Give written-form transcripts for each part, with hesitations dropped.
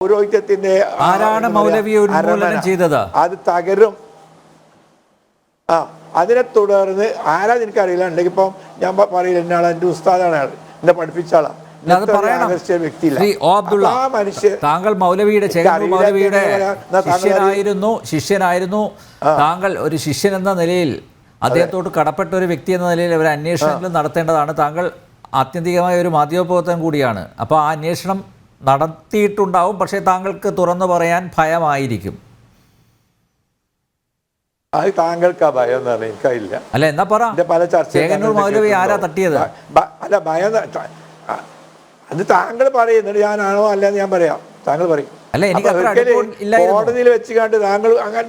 പൗരോഹിത്യത്തിന്റെ ആരാണ് മൗലവിയെ ഉന്മൂലനം ചെയ്തത്? അത് തകരും. അതിനെ തുടർന്ന് ആരാ എനിക്കറിയില്ല. ഉണ്ടെങ്കിൽ ഇപ്പം ഞാൻ പറയില്ല എന്നാളെ എൻ്റെ ഉസ്താദാണ്, അയാൾ എന്നെ പഠിപ്പിച്ച ആളാണ്. താങ്കൾ മൗലവിയുടെ ശിഷ്യനായിരുന്നു. താങ്കൾ ഒരു ശിഷ്യൻ എന്ന നിലയിൽ അദ്ദേഹത്തോട് കടപ്പെട്ട ഒരു വ്യക്തി എന്ന നിലയിൽ ഒരു അന്വേഷണം നടത്തേണ്ടതാണ്. താങ്കൾ ആത്യന്തികമായ ഒരു മാധ്യമപ്രവർത്തകൻ കൂടിയാണ്. അപ്പോൾ ആ അന്വേഷണം നടത്തിയിട്ടുണ്ടാവും. പക്ഷേ താങ്കൾക്ക് തുറന്നു പറയാൻ ഭയമായിരിക്കും. അത് താങ്കൾക്ക് ആ ഭയം എന്ന് പറഞ്ഞാൽ എനിക്കറിയില്ല. അല്ല, എന്നാ പറ, പല ചേകന്നൂർ മൗലവി ആരാ തട്ടിയത്? അല്ല, ഭയം അത് താങ്കൾ പറയുന്നുണ്ട്. ഞാനാണോ അല്ലെന്ന് ഞാൻ പറയാം, താങ്കൾ പറയും. അല്ല, എനിക്ക് കോടതിയിൽ വെച്ച് കണ്ട് താങ്കൾ അങ്ങനെ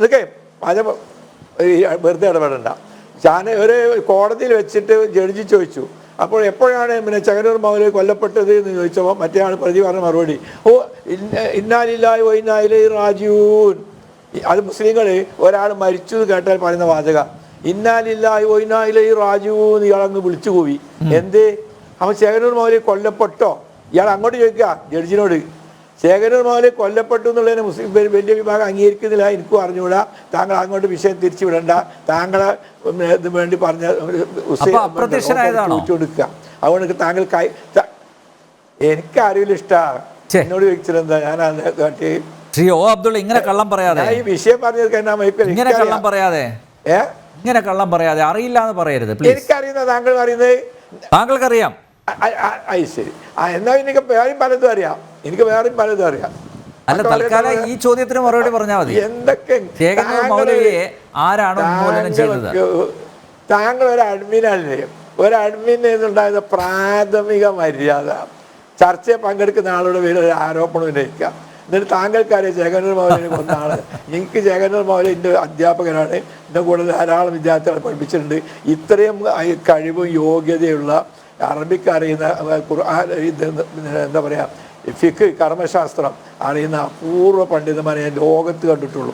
വെറുതെ ഇടപെടണ്ട. ഞാൻ ഒരു കോടതിയിൽ വെച്ചിട്ട് ജഡ്ജി ചോദിച്ചു, അപ്പോൾ എപ്പോഴാണ് പിന്നെ ചെകന്നൂർ മൗലവി കൊല്ലപ്പെട്ടത് എന്ന് ചോദിച്ചപ്പോൾ മറ്റേ ആൾ പ്രതി പറഞ്ഞ മറുപടി, ഓ ഇന്നാലില്ലാഹി വ ഇന്നാ ഇലൈഹി റാജിഊൻ. അത് മുസ്ലിങ്ങൾ ഒരാൾ മരിച്ചു കേട്ടാൽ പറയുന്ന വാചക, ഇന്നാലില്ലാഹി വ ഇന്നാ ഇലൈഹി റാജിഊൻ. ഇയാളങ്ങ് വിളിച്ചു പോയി. എന്ത്? അവൻ ചെകന്നൂർ മൗലവി കൊല്ലപ്പെട്ടോ? ഇയാൾ അങ്ങോട്ട് ചോദിക്കുക ജഡ്ജിനോട്. ചെകന്നൂർ മൗലവി കൊല്ലപ്പെട്ടു എന്നുള്ളതിനെ മുസ്ലിം വലിയ വിഭാഗം അംഗീകരിക്കുന്നില്ല, എനിക്കും അറിഞ്ഞുകൂടാ. താങ്കൾ അങ്ങോട്ട് വിഷയം തിരിച്ചു വിടണ്ട. താങ്കളെ ഇത് വേണ്ടി പറഞ്ഞ കൊടുക്കുക. അതുകൊണ്ട് താങ്കൾ എനിക്കറിയില്ല, ഇഷ്ടമാണ്. എന്നോട് ചോദിച്ചിരുഎന്താ ഞാൻ ശ്രീ ഒ അബ്ദുള്ള ഇങ്ങനെ കള്ളം പറയാതെ, ഈ വിഷയം പറഞ്ഞത് ഇങ്ങനെ കള്ളം പറയാതെ, ഇങ്ങനെ കള്ളം പറയാതെ, അറിയില്ല എന്ന് പറയരുത്. എനിക്കറിയുന്ന താങ്കൾ പറയുന്നത് താങ്കൾക്കറിയാം. ശരി, എന്നാ എനിക്ക് വേറെയും പലതും അറിയാം. എനിക്ക് വേറെയും പലതും അറിയാം. അല്ല, തൽക്കാലം ഈ ചോദ്യത്തിന് മറുപടി പറഞ്ഞാൽ മതി. എന്തൊക്കെ ആരാണ് ഉന്മൂലനം ചെയ്തത്? താങ്കൾ ഒരു അഡ്മിനല്ലേ? ഒരു അഡ്മിൻ എന്നുണ്ടായത് പ്രാഥമിക മര്യാദ. ചർച്ചയിൽ പങ്കെടുക്കുന്ന ആളുടെ പേര് ഒരു ആരോപണം ഉന്നയിക്കുക. എന്നിട്ട് താങ്കൾക്കറിയാം ചെകന്നൂർ മൗലവിനെ കൊന്ന ആള്. എനിക്ക് ചെകന്നൂർ മൗലവി എൻ്റെ അധ്യാപകനാണ്. എൻ്റെ കൂടെ ധാരാളം വിദ്യാർത്ഥികളെ പഠിപ്പിച്ചിട്ടുണ്ട്. ഇത്രയും കഴിവും യോഗ്യതയുള്ള അറബിക്ക് അറിയുന്ന ഖുർആൻ എന്താ പറയുക, ഫിഖ് കർമ്മശാസ്ത്രം അറിയുന്ന അപൂർവ പണ്ഡിതന്മാരെ ഞാൻ ലോകത്ത് കണ്ടിട്ടുള്ളൂ.